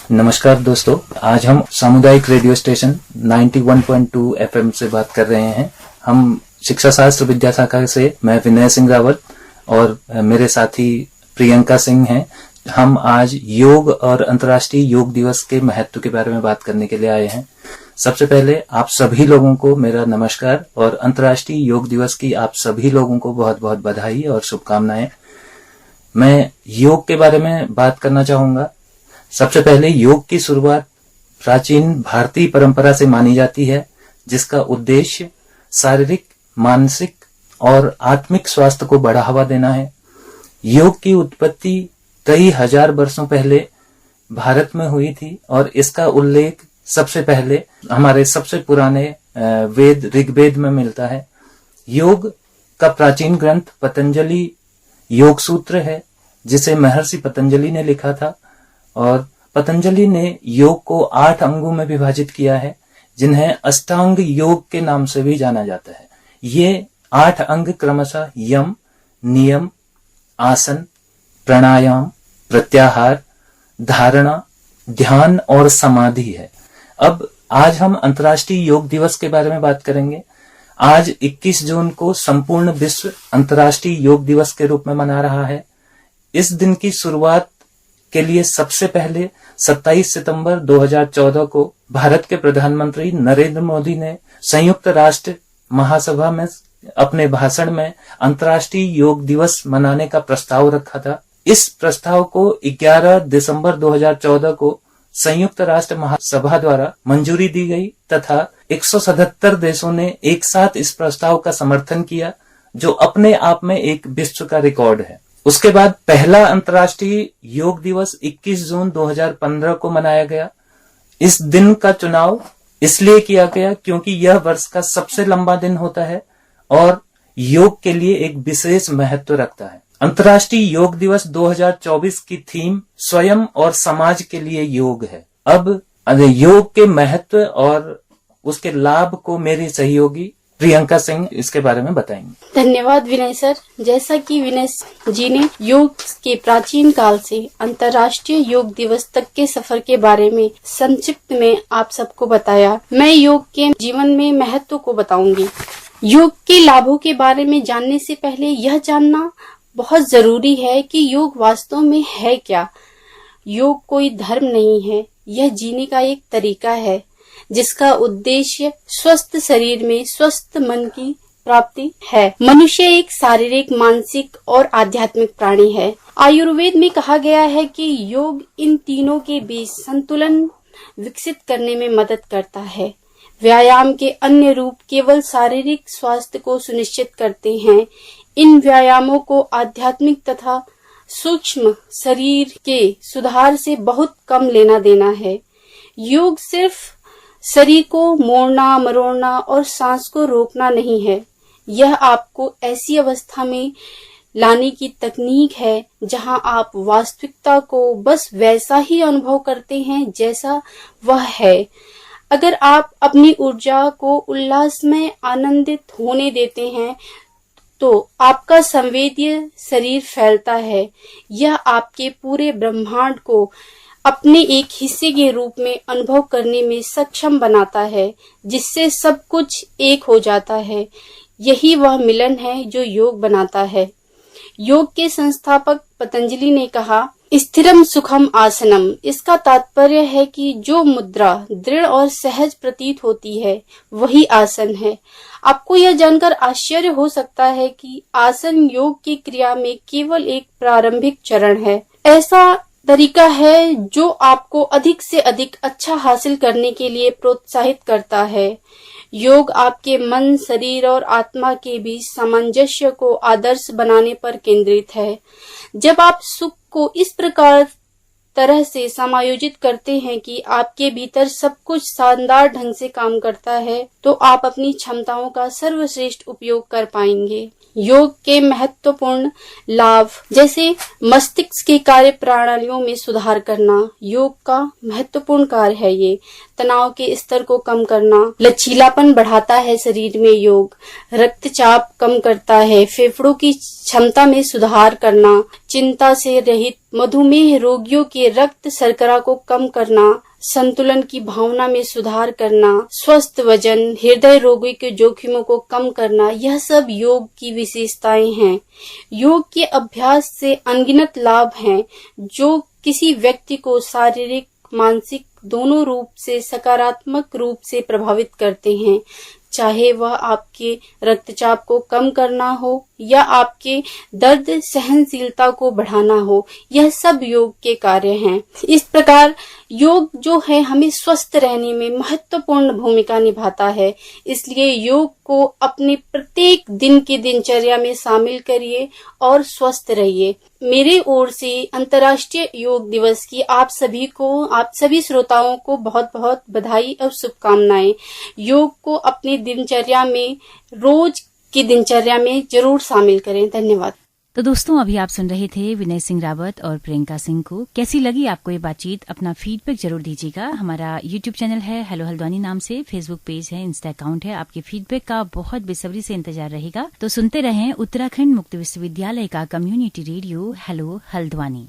नमस्कार दोस्तों, आज हम सामुदायिक रेडियो स्टेशन 91.2 एफएम से बात कर रहे हैं। हम शिक्षा शास्त्र विद्या शाखा से मैं विनय सिंह रावत और मेरे साथी प्रियंका सिंह हैं। हम आज योग और अंतर्राष्ट्रीय योग दिवस के महत्व के बारे में बात करने के लिए आए हैं। सबसे पहले आप सभी लोगों को मेरा नमस्कार और अंतर्राष्ट्रीय योग दिवस की आप सभी लोगों को बहुत बहुत बधाई और शुभकामनाएं। मैं योग के बारे में बात करना चाहूंगा। सबसे पहले योग की शुरुआत प्राचीन भारतीय परंपरा से मानी जाती है, जिसका उद्देश्य शारीरिक, मानसिक और आत्मिक स्वास्थ्य को बढ़ावा देना है। योग की उत्पत्ति कई हजार वर्षों पहले भारत में हुई थी और इसका उल्लेख सबसे पहले हमारे सबसे पुराने वेद ऋग्वेद में मिलता है। योग का प्राचीन ग्रंथ पतंजलि योग सूत्र है, जिसे महर्षि पतंजलि ने लिखा था और पतंजलि ने योग को 8 अंगों में विभाजित किया है, जिन्हें अष्टांग योग के नाम से भी जाना जाता है। ये 8 अंग क्रमशः यम, नियम, आसन, प्राणायाम, प्रत्याहार, धारणा, ध्यान और समाधि है। अब आज हम अंतर्राष्ट्रीय योग दिवस के बारे में बात करेंगे। आज 21 जून को संपूर्ण विश्व अंतर्राष्ट्रीय योग दिवस के रूप में मना रहा है। इस दिन की शुरुआत के लिए सबसे पहले 27 सितंबर 2014 को भारत के प्रधानमंत्री नरेंद्र मोदी ने संयुक्त राष्ट्र महासभा में अपने भाषण में अंतर्राष्ट्रीय योग दिवस मनाने का प्रस्ताव रखा था। इस प्रस्ताव को 11 दिसंबर 2014 को संयुक्त राष्ट्र महासभा द्वारा मंजूरी दी गई तथा 177 देशों ने एक साथ इस प्रस्ताव का समर्थन किया, जो अपने आप में एक विश्व का रिकॉर्ड है। उसके बाद पहला अंतर्राष्ट्रीय योग दिवस 21 जून 2015 को मनाया गया। इस दिन का चुनाव इसलिए किया गया क्योंकि यह वर्ष का सबसे लंबा दिन होता है और योग के लिए एक विशेष महत्व रखता है। अंतर्राष्ट्रीय योग दिवस 2024 की थीम स्वयं और समाज के लिए योग है। अब योग के महत्व और उसके लाभ को मेरी सहयोगी प्रियंका सिंह इसके बारे में बताएंगे। धन्यवाद विनय सर। जैसा कि विनय जी ने योग के प्राचीन काल से अंतर्राष्ट्रीय योग दिवस तक के सफर के बारे में संक्षिप्त में आप सबको बताया, मैं योग के जीवन में महत्व को बताऊंगी। योग के लाभों के बारे में जानने से पहले यह जानना बहुत जरूरी है कि योग वास्तव में है क्या। योग कोई धर्म नहीं है, यह जीने का एक तरीका है जिसका उद्देश्य स्वस्थ शरीर में स्वस्थ मन की प्राप्ति है। मनुष्य एक शारीरिक, मानसिक और आध्यात्मिक प्राणी है। आयुर्वेद में कहा गया है कि योग इन तीनों के बीच संतुलन विकसित करने में मदद करता है। व्यायाम के अन्य रूप केवल शारीरिक स्वास्थ्य को सुनिश्चित करते हैं। इन व्यायामों को आध्यात्मिक तथा सूक्ष्म शरीर के सुधार से बहुत कम लेना देना है। योग सिर्फ शरीर को मोड़ना, मरोड़ना और सांस को रोकना नहीं है। यह आपको ऐसी अवस्था में लाने की तकनीक है जहां आप वास्तविकता को बस वैसा ही अनुभव करते हैं जैसा वह है। अगर आप अपनी ऊर्जा को उल्लास में आनंदित होने देते हैं तो आपका संवेदीय शरीर फैलता है। यह आपके पूरे ब्रह्मांड को अपने एक हिस्से के रूप में अनुभव करने में सक्षम बनाता है, जिससे सब कुछ एक हो जाता है। यही वह मिलन है जो योग बनाता है। योग के संस्थापक पतंजलि ने कहा, स्थिरम सुखम आसनम। इसका तात्पर्य है कि जो मुद्रा दृढ़ और सहज प्रतीत होती है वही आसन है। आपको यह जानकर आश्चर्य हो सकता है कि आसन योग की क्रिया में केवल एक प्रारंभिक चरण है। ऐसा तरीका है जो आपको अधिक से अधिक अच्छा हासिल करने के लिए प्रोत्साहित करता है। योग आपके मन, शरीर और आत्मा के बीच सामंजस्य को आदर्श बनाने पर केंद्रित है। जब आप सुख को इस तरह से समायोजित करते हैं कि आपके भीतर सब कुछ शानदार ढंग से काम करता है, तो आप अपनी क्षमताओं का सर्वश्रेष्ठ उपयोग कर पाएंगे। योग के महत्वपूर्ण लाभ जैसे मस्तिष्क के कार्य प्रणालियों में सुधार करना, योग का महत्वपूर्ण कार्य है। ये तनाव के स्तर को कम करना, लचीलापन बढ़ाता है शरीर में योग, रक्तचाप कम करता है, फेफड़ों की क्षमता में सुधार करना, चिंता से रहित, मधुमेह रोगियों के रक्त शर्करा को कम करना, संतुलन की भावना में सुधार करना, स्वस्थ वजन, हृदय रोगों के जोखिमों को कम करना, यह सब योग की विशेषताएं हैं। योग के अभ्यास से अनगिनत लाभ हैं जो किसी व्यक्ति को शारीरिक, मानसिक दोनों रूप से सकारात्मक रूप से प्रभावित करते हैं, चाहे वह आपके रक्तचाप को कम करना हो या आपके दर्द सहनशीलता को बढ़ाना हो, यह सब योग के कार्य हैं। इस प्रकार योग जो है हमें स्वस्थ रहने में महत्वपूर्ण भूमिका निभाता है, इसलिए योग को अपने प्रत्येक दिन की दिनचर्या में शामिल करिए और स्वस्थ रहिए। मेरे ओर से अंतर्राष्ट्रीय योग दिवस की आप सभी श्रोताओं को बहुत बहुत बधाई और शुभकामनाएं। योग को अपनी दिनचर्या में, रोज की दिनचर्या में जरूर शामिल करें। धन्यवाद। तो दोस्तों, अभी आप सुन रहे थे विनय सिंह रावत और प्रियंका सिंह को। कैसी लगी आपको ये बातचीत? अपना फीडबैक जरूर दीजिएगा। हमारा यूट्यूब चैनल है हेलो हल्द्वानी नाम से, फेसबुक पेज है, इंस्टा अकाउंट है। आपके फीडबैक का बहुत बेसब्री से इंतजार रहेगा। तो सुनते रहें उत्तराखंड मुक्त विश्वविद्यालय का कम्युनिटी रेडियो हेलो हल्द्वानी।